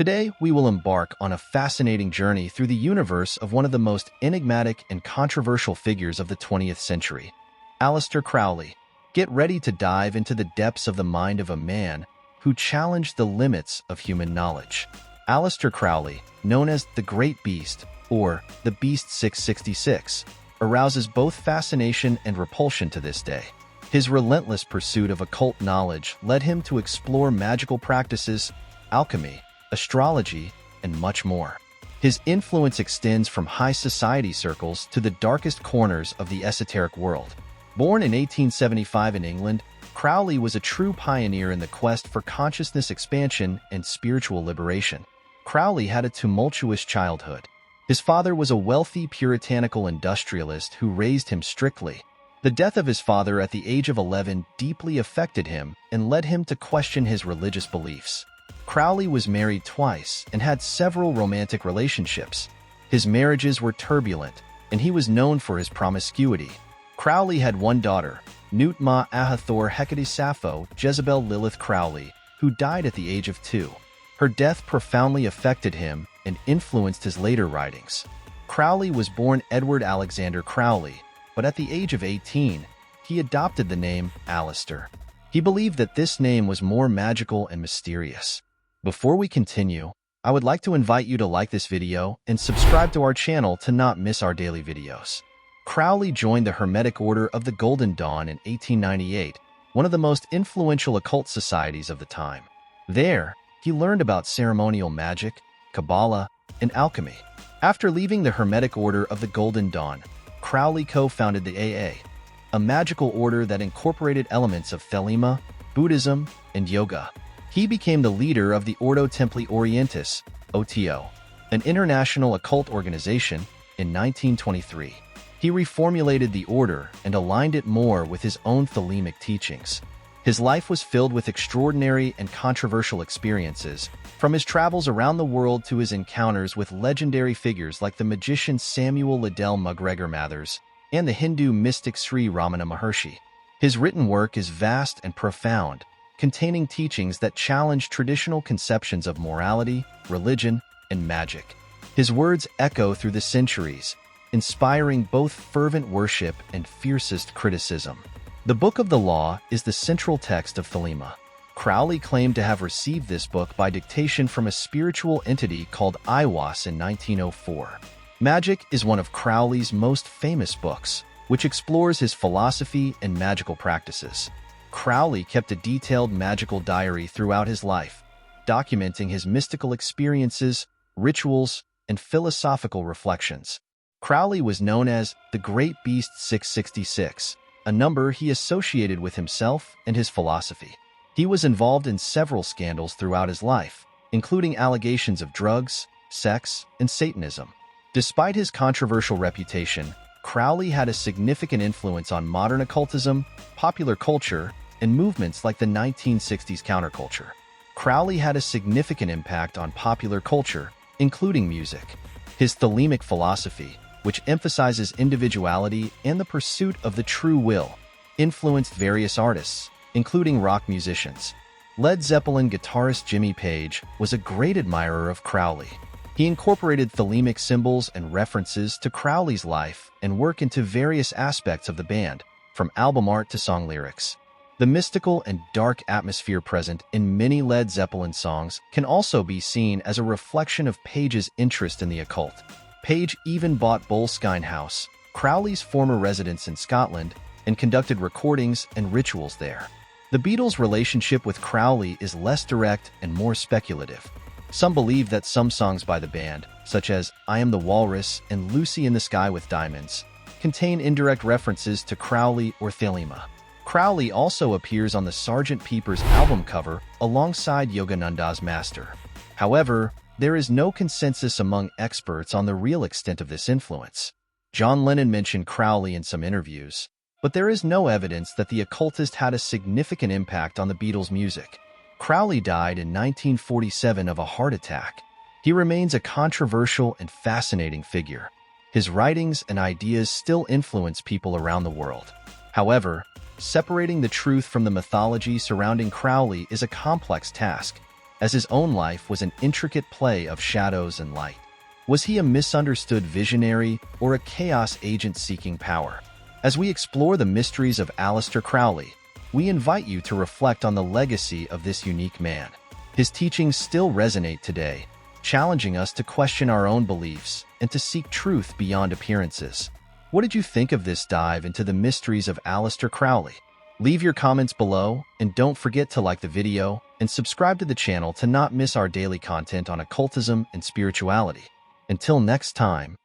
Today, we will embark on a fascinating journey through the universe of one of the most enigmatic and controversial figures of the 20th century, Aleister Crowley. Get ready to dive into the depths of the mind of a man who challenged the limits of human knowledge. Aleister Crowley, known as the Great Beast or the Beast 666, arouses both fascination and repulsion to this day. His relentless pursuit of occult knowledge led him to explore magical practices, alchemy, astrology, and much more. His influence extends from high society circles to the darkest corners of the esoteric world. Born in 1875 in England, Crowley was a true pioneer in the quest for consciousness expansion and spiritual liberation. Crowley had a tumultuous childhood. His father was a wealthy puritanical industrialist who raised him strictly. The death of his father at the age of 11 deeply affected him and led him to question his religious beliefs. Crowley was married twice and had several romantic relationships. His marriages were turbulent, and he was known for his promiscuity. Crowley had one daughter, Nut Ma Ahathor Hecate Sappho Jezebel Lilith Crowley, who died at the age of 2. Her death profoundly affected him and influenced his later writings. Crowley was born Edward Alexander Crowley, but at the age of 18, he adopted the name Alistair. He believed that this name was more magical and mysterious. Before we continue, I would like to invite you to like this video and subscribe to our channel to not miss our daily videos. Crowley joined the Hermetic Order of the Golden Dawn in 1898, one of the most influential occult societies of the time. There, he learned about ceremonial magic, Kabbalah, and alchemy. After leaving the Hermetic Order of the Golden Dawn, Crowley co-founded the AA, a magical order that incorporated elements of Thelema, Buddhism, and yoga. He became the leader of the Ordo Templi Orientis, OTO, an international occult organization, in 1923. He reformulated the order and aligned it more with his own Thelemic teachings. His life was filled with extraordinary and controversial experiences, from his travels around the world to his encounters with legendary figures like the magician Samuel Liddell MacGregor Mathers and the Hindu mystic Sri Ramana Maharshi. His written work is vast and profound, containing teachings that challenge traditional conceptions of morality, religion, and magic. His words echo through the centuries, inspiring both fervent worship and fiercest criticism. The Book of the Law is the central text of Thelema. Crowley claimed to have received this book by dictation from a spiritual entity called Aiwass in 1904. Magic is one of Crowley's most famous books, which explores his philosophy and magical practices. Crowley kept a detailed magical diary throughout his life, documenting his mystical experiences, rituals, and philosophical reflections. Crowley was known as the Great Beast 666, a number he associated with himself and his philosophy. He was involved in several scandals throughout his life, including allegations of drugs, sex, and Satanism. Despite his controversial reputation, Crowley had a significant influence on modern occultism, popular culture, and movements like the 1960s counterculture. Crowley had a significant impact on popular culture, including music. His Thelemic philosophy, which emphasizes individuality and the pursuit of the true will, influenced various artists, including rock musicians. Led Zeppelin guitarist Jimmy Page was a great admirer of Crowley. He incorporated Thelemic symbols and references to Crowley's life and work into various aspects of the band, from album art to song lyrics. The mystical and dark atmosphere present in many Led Zeppelin songs can also be seen as a reflection of Page's interest in the occult. Page even bought Boleskine House, Crowley's former residence in Scotland, and conducted recordings and rituals there. The Beatles' relationship with Crowley is less direct and more speculative. Some believe that some songs by the band, such as I Am the Walrus and Lucy in the Sky with Diamonds, contain indirect references to Crowley or Thelema. Crowley also appears on the Sgt. Pepper's album cover alongside Yogananda's master. However, there is no consensus among experts on the real extent of this influence. John Lennon mentioned Crowley in some interviews, but there is no evidence that the Occultist had a significant impact on the Beatles' music. Crowley died in 1947 of a heart attack. He remains a controversial and fascinating figure. His writings and ideas still influence people around the world. However, separating the truth from the mythology surrounding Crowley is a complex task. as his own life was an intricate play of shadows and light. Was he a misunderstood visionary or a chaos agent seeking power? As we explore the mysteries of Aleister Crowley, we invite you to reflect on the legacy of this unique man. His teachings still resonate today, challenging us to question our own beliefs and to seek truth beyond appearances. What did you think of this dive into the mysteries of Aleister Crowley? Leave your comments below, and don't forget to like the video and subscribe to the channel to not miss our daily content on occultism and spirituality. Until next time,